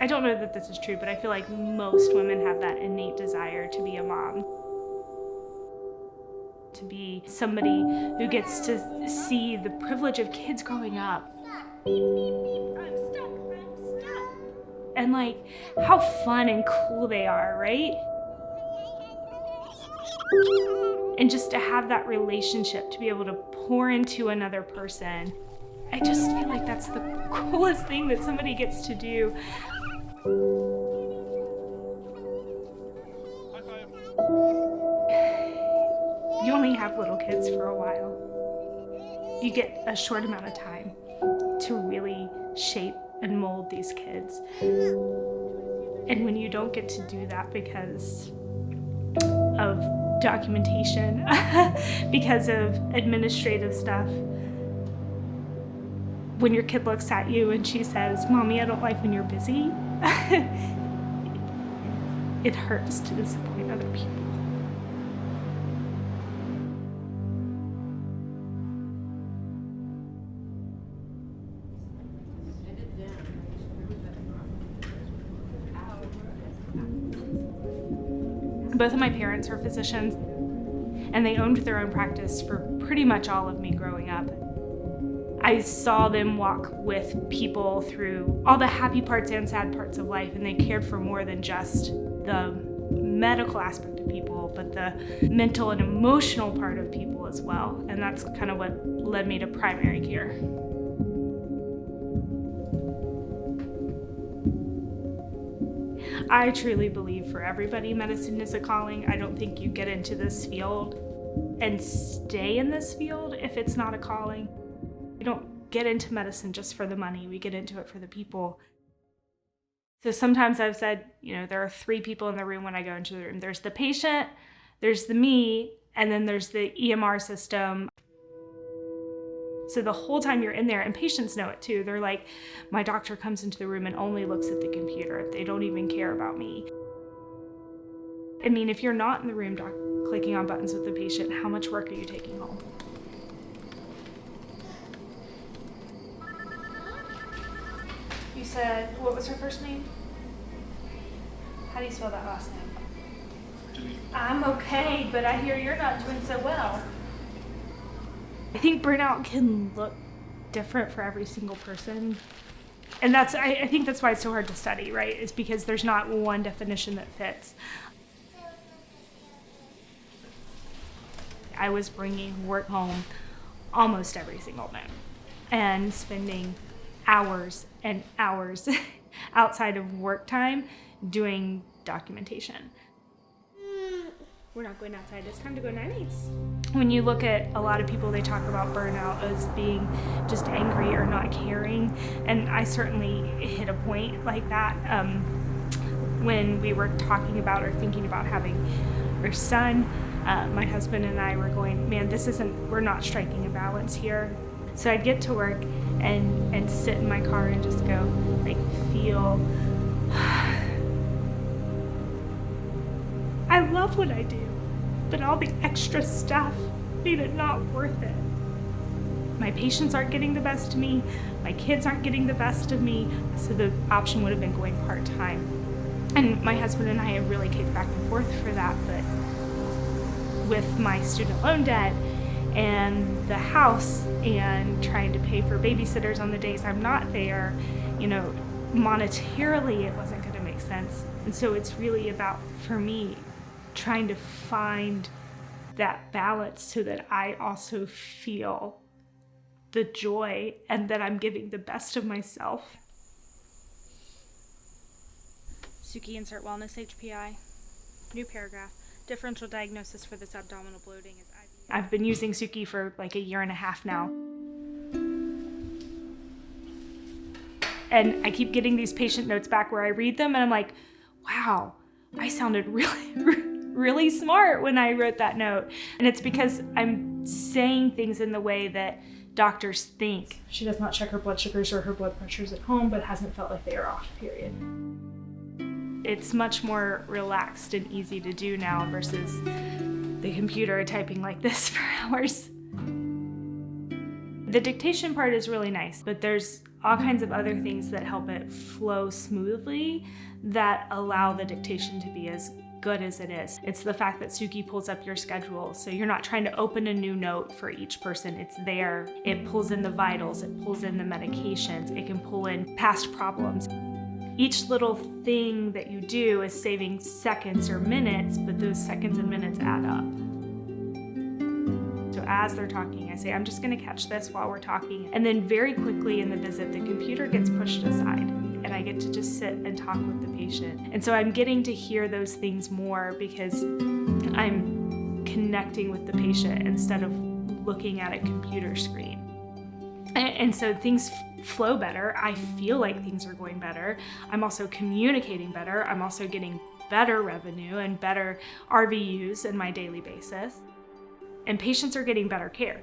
I don't know that this is true, but I feel like most women have that innate desire to be a mom. To be somebody who gets to see the privilege of kids growing up. I'm stuck. And like how fun and cool they are, right? And just to have that relationship, to be able to pour into another person. I just feel like that's the coolest thing that somebody gets to do. You only have little kids for a while. You get a short amount of time to really shape and mold these kids. And when you don't get to do that because of documentation, because of administrative stuff, when your kid looks at you and she says, "Mommy, I don't like when you're busy," it hurts to disappoint other people. Both of my parents are physicians, and they owned their own practice for pretty much all of me growing up. I saw them walk with people through all the happy parts and sad parts of life, and they cared for more than just the medical aspect of people, but the mental and emotional part of people as well. And that's kind of what led me to primary care. I truly believe for everybody, medicine is a calling. I don't think you get into this field and stay in this field if it's not a calling. We don't get into medicine just for the money. We get into it for the people. So sometimes I've said, there are 3 people in the room when I go into the room. There's the patient, there's the me, and then there's the EMR system. So the whole time you're in there, and patients know it too, they're like, my doctor comes into the room and only looks at the computer. They don't even care about me. I mean, if you're not in the room clicking on buttons with the patient, how much work are you taking home? You said, what was her first name? How do you spell that last name? I'm okay, but I hear you're not doing so well. I think burnout can look different for every single person. And I think that's why it's so hard to study, right? It's because there's not one definition that fits. I was bringing work home almost every single night and spending hours and hours outside of work time doing documentation. We're not going outside, it's time to go nighties. When you look at a lot of people, they talk about burnout as being just angry or not caring, and I certainly hit a point like that when we were talking about or thinking about having our son. My husband and I were going, man, we're not striking a balance here. So I'd get to work and sit in my car and just go, feel. I love what I do, but all the extra stuff made it not worth it. My patients aren't getting the best of me, my kids aren't getting the best of me, so the option would have been going part-time. And my husband and I have really kicked back and forth for that, but with my student loan debt and the house and trying to pay for babysitters on the days I'm not there, monetarily it wasn't going to make sense. And so it's really about, for me, trying to find that balance so that I also feel the joy and that I'm giving the best of myself. Suki, insert wellness HPI. New paragraph. Differential diagnosis for this abdominal bloating is IBS. I've been using Suki for a year and a half now. And I keep getting these patient notes back where I read them and I'm like, wow, I sounded really smart when I wrote that note. And it's because I'm saying things in the way that doctors think. She does not check her blood sugars or her blood pressures at home, but hasn't felt like they are off, period. It's much more relaxed and easy to do now versus the computer typing like this for hours. The dictation part is really nice, but there's all kinds of other things that help it flow smoothly that allow the dictation to be as good as it is. It's the fact that Suki pulls up your schedule, so you're not trying to open a new note for each person. It's there. It pulls in the vitals, it pulls in the medications, it can pull in past problems. Each little thing that you do is saving seconds or minutes, but those seconds and minutes add up. So as they're talking, I say, I'm just gonna catch this while we're talking. And then very quickly in the visit, the computer gets pushed aside and I get to just sit and talk with the patient. And so I'm getting to hear those things more because I'm connecting with the patient instead of looking at a computer screen. And so things flow better. I feel like things are going better. I'm also communicating better. I'm also getting better revenue and better RVUs in my daily basis. And patients are getting better care.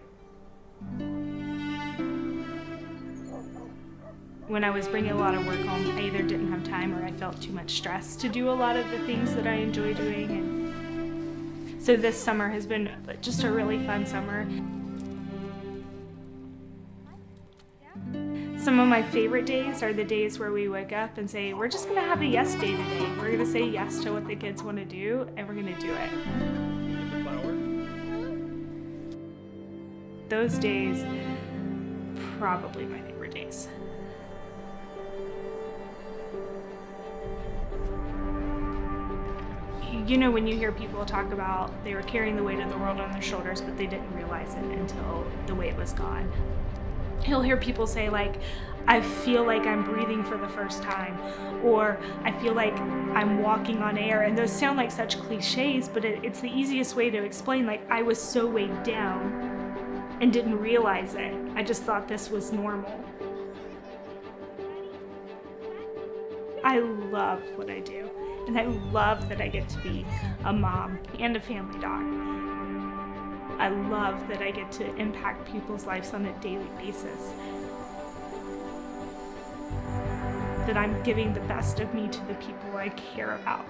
When I was bringing a lot of work home, I either didn't have time or I felt too much stress to do a lot of the things that I enjoy doing. And so this summer has been just a really fun summer. Some of my favorite days are the days where we wake up and say, we're just gonna have a yes day today. We're gonna say yes to what the kids wanna do and we're gonna do it. Those days, probably my favorite days. You know, when you hear people talk about they were carrying the weight of the world on their shoulders, but they didn't realize it until the weight was gone. You'll hear people say like, I feel like I'm breathing for the first time, or I feel like I'm walking on air. And those sound like such cliches, but it's the easiest way to explain, like I was so weighed down and didn't realize it. I just thought this was normal. I love what I do, and I love that I get to be a mom and a family doc. I love that I get to impact people's lives on a daily basis. That I'm giving the best of me to the people I care about.